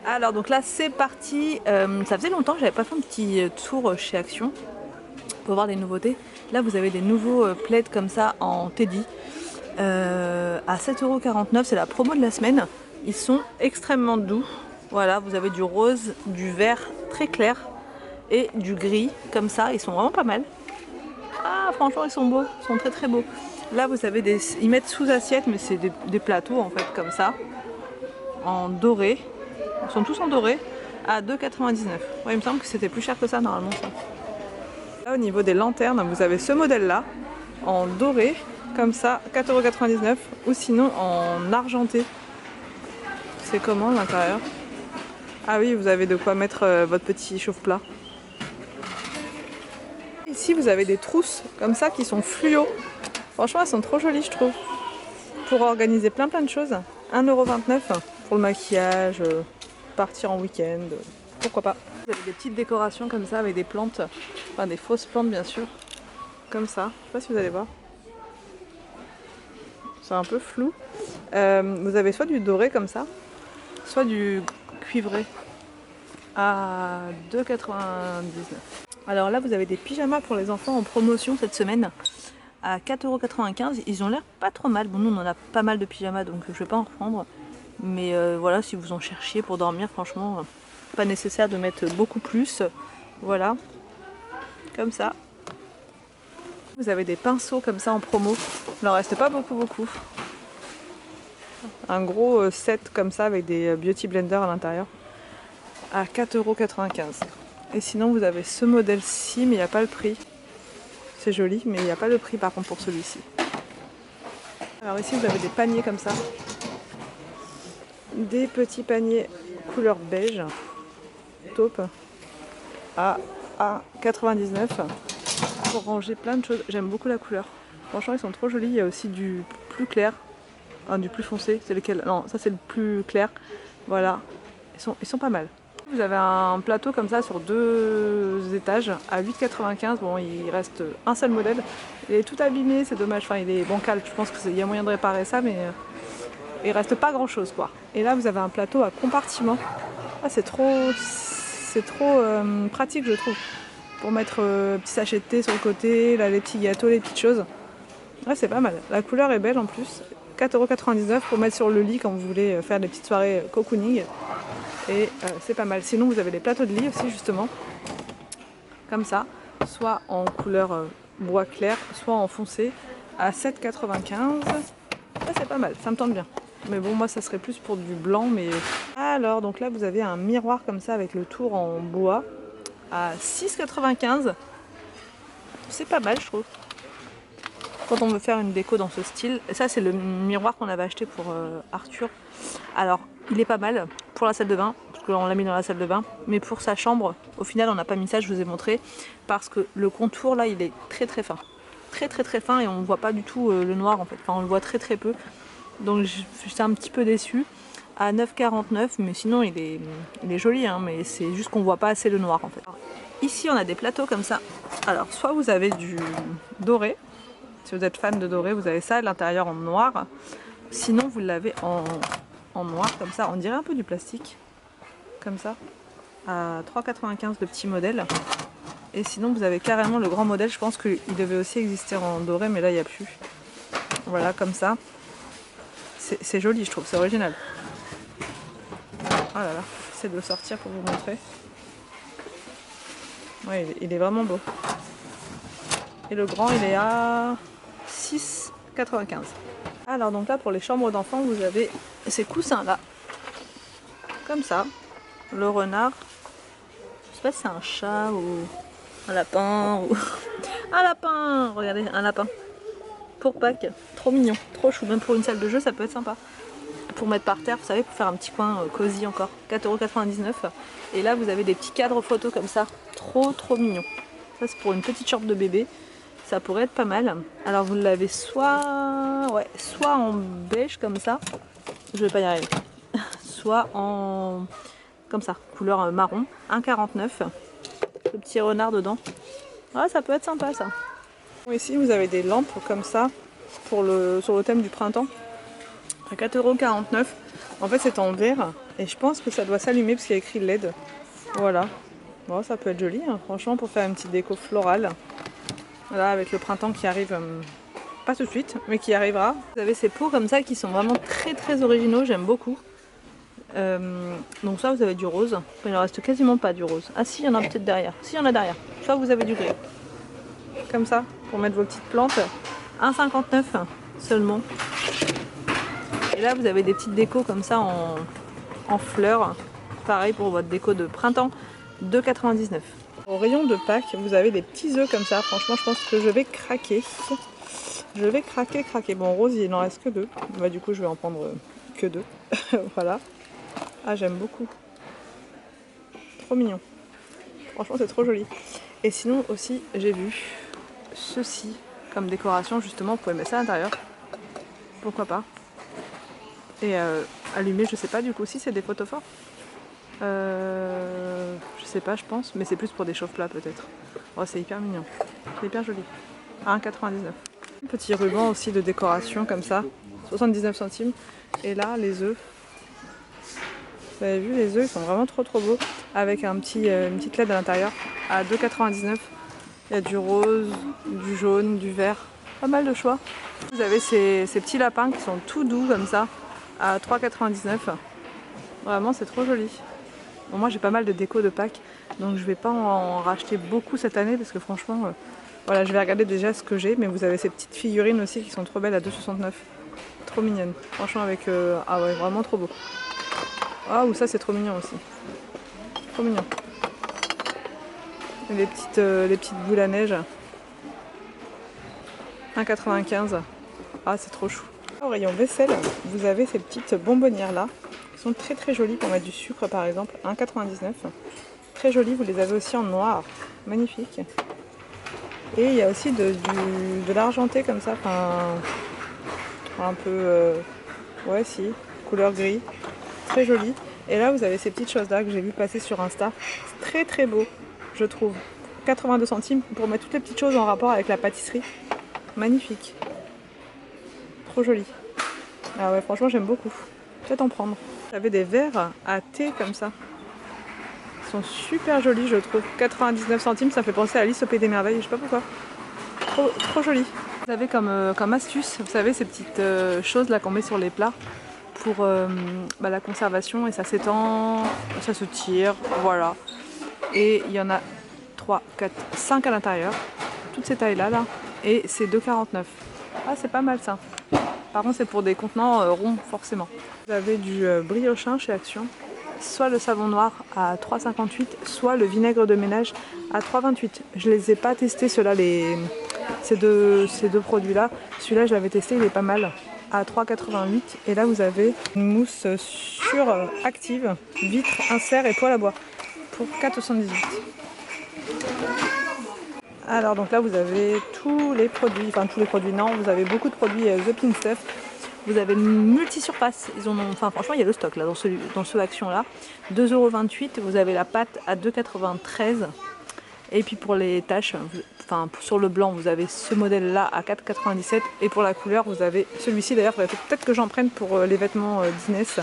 Alors donc là c'est parti, ça faisait longtemps que j'avais pas fait un petit tour chez Action pour voir des nouveautés. Là vous avez des nouveaux plaids comme ça en teddy à 7,49 €, c'est la promo de la semaine. Ils sont extrêmement doux, voilà, vous avez du rose, du vert très clair et du gris comme ça, ils sont vraiment pas mal. Ah franchement ils sont beaux, ils sont très très beaux. Là vous avez des, ils mettent sous assiette mais c'est des plateaux en fait comme ça, en doré. Ils sont tous en doré à 2,99 €. Ouais, il me semble que c'était plus cher que ça normalement ça. Là au niveau des lanternes, vous avez ce modèle là en doré comme ça, 4,99 € ou sinon en argenté. C'est comment l'intérieur? Ah oui, vous avez de quoi mettre votre petit chauffe-plat. Ici vous avez des trousses comme ça qui sont fluo. Franchement elles sont trop jolies je trouve. Pour organiser plein de choses. 1,29 € pour le maquillage, partir en week-end, pourquoi pas. Vous avez des petites décorations comme ça avec des plantes, enfin des fausses plantes bien sûr, comme ça, je sais pas si vous allez voir. C'est un peu flou. Vous avez soit du doré comme ça, soit du cuivré à 2,99 €. Alors là vous avez des pyjamas pour les enfants en promotion cette semaine à 4,95 €. Ils ont l'air pas trop mal. Bon nous on en a pas mal de pyjamas donc je vais pas en reprendre. Mais voilà, si vous en cherchiez pour dormir, franchement, pas nécessaire de mettre beaucoup plus. Voilà, comme ça. Vous avez des pinceaux comme ça en promo. Il n'en reste pas beaucoup. Un gros set comme ça avec des beauty blenders à l'intérieur à 4,95 €. Et sinon vous avez ce modèle-ci, mais il n'y a pas le prix. C'est joli, mais il n'y a pas le prix par contre pour celui-ci. Alors ici vous avez des paniers comme ça. Des petits paniers couleur beige, taupe, à 1,99 € pour ranger plein de choses. J'aime beaucoup la couleur. Franchement, ils sont trop jolis. Il y a aussi du plus clair, du plus foncé. C'est lequel? Non, ça c'est le plus clair. Voilà, ils sont pas mal. Vous avez un plateau comme ça sur 2 étages à 8,95 €. Bon, il reste un seul modèle. Il est tout abîmé, c'est dommage. Enfin, il est bancal. Je pense qu'il y a moyen de réparer ça, mais il reste pas grand chose quoi. Et là vous avez un plateau à compartiment. Ah, c'est trop pratique je trouve. Pour mettre petits sachets de thé sur le côté, là les petits gâteaux, les petites choses. Ouais, c'est pas mal. La couleur est belle en plus. 4,99 € pour mettre sur le lit quand vous voulez faire des petites soirées cocooning. Et c'est pas mal. Sinon vous avez les plateaux de lit aussi justement. Comme ça. Soit en couleur bois clair, soit en foncé à 7,95 €. Ça c'est pas mal, ça me tente bien. Mais bon, moi ça serait plus pour du blanc. Mais alors donc là vous avez un miroir comme ça avec le tour en bois à 6,95 €. C'est pas mal je trouve quand on veut faire une déco dans ce style. Et ça c'est le miroir qu'on avait acheté pour Arthur. Alors il est pas mal pour la salle de bain parce qu'on l'a mis dans la salle de bain, mais pour sa chambre au final on n'a pas mis ça, je vous ai montré, parce que le contour là il est très fin, très fin, et on voit pas du tout le noir en fait, enfin on le voit très peu. Donc je suis un petit peu déçue à 9,49 €, mais sinon il est joli hein, mais c'est juste qu'on voit pas assez le noir en fait. Alors, ici on a des plateaux comme ça. Alors soit vous avez du doré, si vous êtes fan de doré vous avez ça à l'intérieur en noir. Sinon vous l'avez en noir comme ça, on dirait un peu du plastique. Comme ça, à 3,95 € le petit modèle. Et sinon vous avez carrément le grand modèle, je pense qu'il devait aussi exister en doré mais là il n'y a plus. Voilà comme ça. C'est joli je trouve, c'est original. Oh là là, j'essaie de le sortir pour vous montrer. Ouais, il est vraiment beau. Et le grand il est à 6,95 €. Alors donc là pour les chambres d'enfants vous avez ces coussins là. Comme ça. Le renard. Je sais pas si c'est un chat ou un lapin ou... Un lapin! Regardez, un lapin. Pour Pâques. Trop mignon, trop chou. Même pour une salle de jeu ça peut être sympa. Pour mettre par terre, vous savez, pour faire un petit coin cosy encore. 4,99 €. Et là vous avez des petits cadres photos comme ça. Trop mignon. Ça c'est pour une petite chambre de bébé. Ça pourrait être pas mal. Alors vous l'avez soit en beige comme ça. Je vais pas y arriver. Soit en... comme ça, couleur marron. 1,49 €. Le petit renard dedans. Ah, ça peut être sympa ça. Ici vous avez des lampes comme ça pour sur le thème du printemps. À 4,49 €. En fait c'est en verre et je pense que ça doit s'allumer parce qu'il y a écrit LED. Voilà. Bon, ça peut être joli hein, franchement pour faire une petite déco florale. Voilà, avec le printemps qui arrive, pas tout de suite, mais qui arrivera. Vous avez ces pots comme ça qui sont vraiment très originaux, j'aime beaucoup. Donc soit vous avez du rose, il ne reste quasiment pas du rose. Ah si, il y en a peut-être derrière. Si, il y en a derrière. Soit vous avez du gris. Comme ça, pour mettre vos petites plantes. 1,59 seulement. Et là, vous avez des petites décos comme ça en fleurs. Pareil pour votre déco de printemps, 2,99. Au rayon de Pâques, vous avez des petits œufs comme ça. Franchement, je pense que je vais craquer. Je vais craquer. Bon, rose, il n'en reste que 2. Bah, du coup, je vais en prendre que 2. Voilà. Ah, j'aime beaucoup. Trop mignon. Franchement, c'est trop joli. Et sinon, aussi, j'ai vu ceci comme décoration. Justement, vous pouvez mettre ça à l'intérieur. Pourquoi pas. Et allumer, je sais pas du coup si c'est des photophores. Je sais pas, je pense. Mais c'est plus pour des chauffe-plats peut-être. Oh, c'est hyper mignon. C'est hyper joli. 1,99. Un petit ruban aussi de décoration comme ça. 79 centimes. Et là, les œufs. Vous avez vu, les œufs ils sont vraiment trop beaux avec une petite LED à l'intérieur à 2,99. Il y a du rose, du jaune, du vert, pas mal de choix. Vous avez ces petits lapins qui sont tout doux comme ça à 3,99. Vraiment c'est trop joli. Bon, moi j'ai pas mal de déco de Pâques donc je vais pas en racheter beaucoup cette année parce que franchement voilà, je vais regarder déjà ce que j'ai, mais vous avez ces petites figurines aussi qui sont trop belles à 2,69. Trop mignonnes. Franchement avec ah ouais, vraiment trop beau. Ah, ou ça c'est trop mignon aussi. Trop mignon. Et les petites boules à neige. 1,95. Ah, c'est trop chou. Au rayon vaisselle, vous avez ces petites bonbonnières là. Qui sont très jolies pour mettre du sucre par exemple. 1,99. Très jolies, vous les avez aussi en noir. Magnifique. Et il y a aussi de l'argenté comme ça. Enfin, un peu... ouais, si. Couleur gris. Très joli. Et là vous avez ces petites choses là que j'ai vu passer sur Insta. C'est très beau je trouve. 82 centimes pour mettre toutes les petites choses en rapport avec la pâtisserie. Magnifique. Trop joli. Ah ouais franchement j'aime beaucoup. Peut-être en prendre. Vous avez des verres à thé comme ça. Ils sont super jolis je trouve. 99 centimes, ça fait penser à Alice au Pays des Merveilles, je sais pas pourquoi. Trop joli. Vous avez comme astuce, vous savez ces petites choses là qu'on met sur les plats pour la conservation et ça s'étend, ça se tire, voilà. Et il y en a 3, 4, 5 à l'intérieur, toutes ces tailles là, et c'est 2,49. Ah c'est pas mal ça. Par contre c'est pour des contenants ronds forcément. Vous avez du briochin chez Action, soit le savon noir à 3,58, soit le vinaigre de ménage à 3,28. Je les ai pas testés ceux-là, ces deux produits là. Celui-là je l'avais testé, il est pas mal. À 3,88 et là vous avez une mousse suractive, vitre, insert et poêle à bois pour 4,78. Alors donc là vous avez tous les produits non, vous avez beaucoup de produits The Pink Stuff. Vous avez multi-surface, enfin franchement il y a le stock là dans ce Action là. 2,28 €, vous avez la pâte à 2,93 €. Et puis pour les taches, enfin sur le blanc vous avez ce modèle là à 4,97 € et pour la couleur vous avez celui-ci d'ailleurs, peut-être que j'en prenne pour les vêtements d'Inès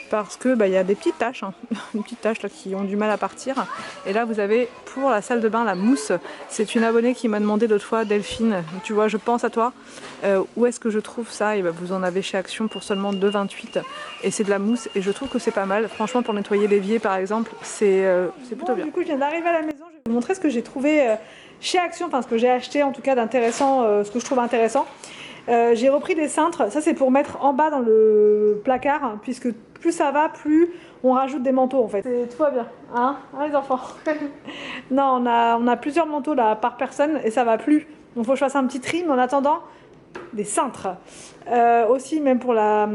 parce que il y a des petites taches, des petites taches là, qui ont du mal à partir. Et là vous avez pour la salle de bain la mousse. C'est une abonnée qui m'a demandé l'autre fois, Delphine, tu vois je pense à toi, où est-ce que je trouve ça? Et vous en avez chez Action pour seulement 2,28 € et c'est de la mousse et je trouve que c'est pas mal. Franchement pour nettoyer l'évier par exemple c'est plutôt bien. Du coup je viens d'arriver à la maison, je vais vous montrer ce que j'ai trouvé chez Action, enfin ce que j'ai acheté en tout cas d'intéressant, ce que je trouve intéressant. J'ai repris des cintres, ça c'est pour mettre en bas dans le placard, puisque plus ça va, plus on rajoute des manteaux en fait. Tout va bien, hein les enfants. Non, on a plusieurs manteaux là par personne et ça va plus. Donc il faut que je fasse un petit tri, mais en attendant, des cintres. Aussi même pour la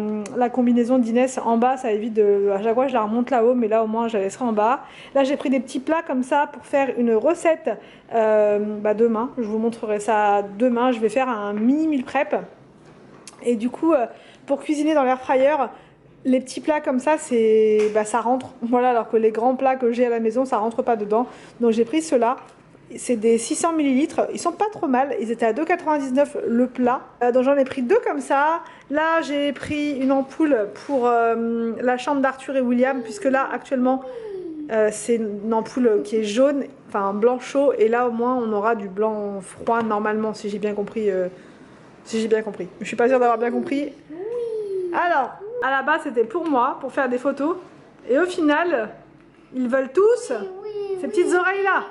combinaison d'Inès en bas, ça évite à chaque fois je la remonte là-haut, mais là au moins je la laisserai en bas. Là j'ai pris des petits plats comme ça pour faire une recette demain. Je vous montrerai ça demain. Je vais faire un mini meal prep et du coup pour cuisiner dans l'air fryer, les petits plats comme ça ça rentre, voilà, alors que les grands plats que j'ai à la maison ça rentre pas dedans. Donc j'ai pris ceux-là C'est des 600 ml. Ils sont pas trop mal. Ils étaient à 2,99 le plat. Donc j'en ai pris 2 comme ça. Là, j'ai pris une ampoule pour la chambre d'Arthur et William, puisque là, actuellement, c'est une ampoule qui est jaune, enfin blanc chaud. Et là, au moins, on aura du blanc froid normalement, si j'ai bien compris. Si j'ai bien compris. Je suis pas sûre d'avoir bien compris. Alors, à la base, c'était pour moi, pour faire des photos. Et au final, ils veulent tous ces petites oreilles-là.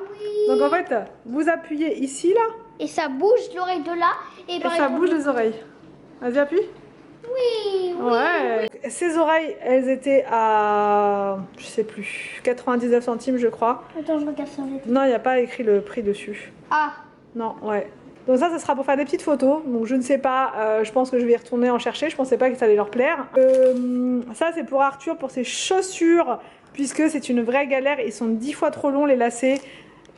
Donc en fait, vous appuyez ici, là. Et ça bouge l'oreille de là. Et ça bouge les oreilles. Vas-y, appuie. Oui, oui. Ouais. Ces oreilles, elles étaient à, je sais plus, 99 centimes, je crois. Attends, je regarde sur les... Non, il n'y a pas écrit le prix dessus. Ah. Non, ouais. Donc ça sera pour faire des petites photos. Donc je ne sais pas, je pense que je vais y retourner en chercher. Je pensais pas que ça allait leur plaire. Ça, c'est pour Arthur, pour ses chaussures, puisque c'est une vraie galère. Ils sont 10 fois trop longs, les lacets.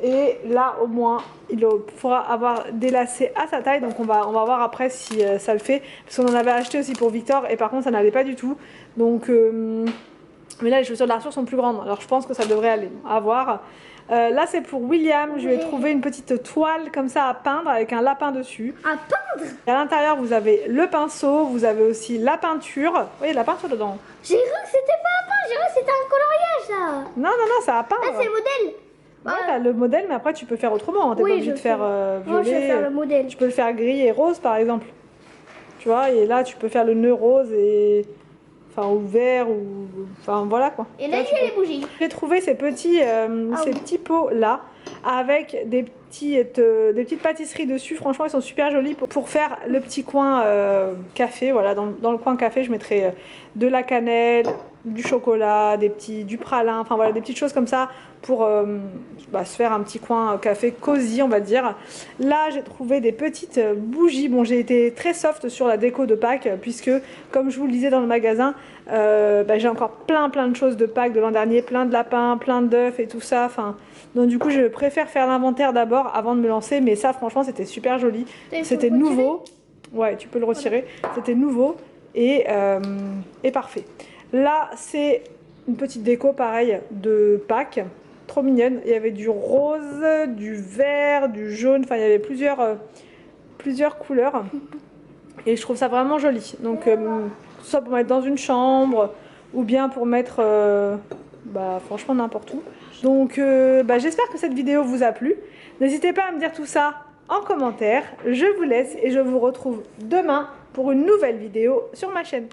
Et là, au moins, il pourra avoir des lacets à sa taille. Donc on va voir après si ça le fait. Parce qu'on en avait acheté aussi pour Victor. Et par contre, ça n'allait pas du tout. Donc, mais là, les chaussures d'Arthur sont plus grandes. Alors je pense que ça devrait aller. À voir. Là, c'est pour William. Je lui ai trouvé une petite toile comme ça à peindre avec un lapin dessus. À peindre? Et à l'intérieur, vous avez le pinceau. Vous avez aussi la peinture. Vous voyez, la peinture dedans. J'ai cru que c'était pas à peindre. J'ai cru que c'était un coloriage, ça. Non, non, non, ça à peindre. Là, c'est le modèle. Ouais, t'as le modèle, mais après tu peux faire autrement. T'es pas obligé de faire violet. Moi, je vais faire le modèle. Tu peux le faire gris et rose par exemple. Tu vois, et là tu peux faire le nœud rose et. Enfin, ou vert, ou. Enfin, voilà quoi. Et là, il y a les bougies. J'ai trouvé ces petits pots là avec des petites pâtisseries dessus. Franchement, ils sont super jolis pour faire le petit coin café. Voilà, dans le coin café, je mettrai de la cannelle, du chocolat, du pralin, enfin voilà, des petites choses comme ça pour se faire un petit coin café cosy, on va dire. Là, j'ai trouvé des petites bougies. Bon, j'ai été très soft sur la déco de Pâques, puisque, comme je vous le disais dans le magasin, j'ai encore plein de choses de Pâques de l'an dernier, plein de lapins, plein d'œufs et tout ça. Enfin, donc du coup, je préfère faire l'inventaire d'abord avant de me lancer. Mais ça, franchement, c'était super joli. C'était nouveau. Ouais, tu peux le retirer. Voilà. C'était nouveau et parfait. Là, c'est une petite déco, pareil, de Pâques. Trop mignonne. Il y avait du rose, du vert, du jaune. Enfin, il y avait plusieurs couleurs. Et je trouve ça vraiment joli. Donc, soit pour mettre dans une chambre ou bien pour mettre, franchement, n'importe où. Donc, j'espère que cette vidéo vous a plu. N'hésitez pas à me dire tout ça en commentaire. Je vous laisse et je vous retrouve demain pour une nouvelle vidéo sur ma chaîne.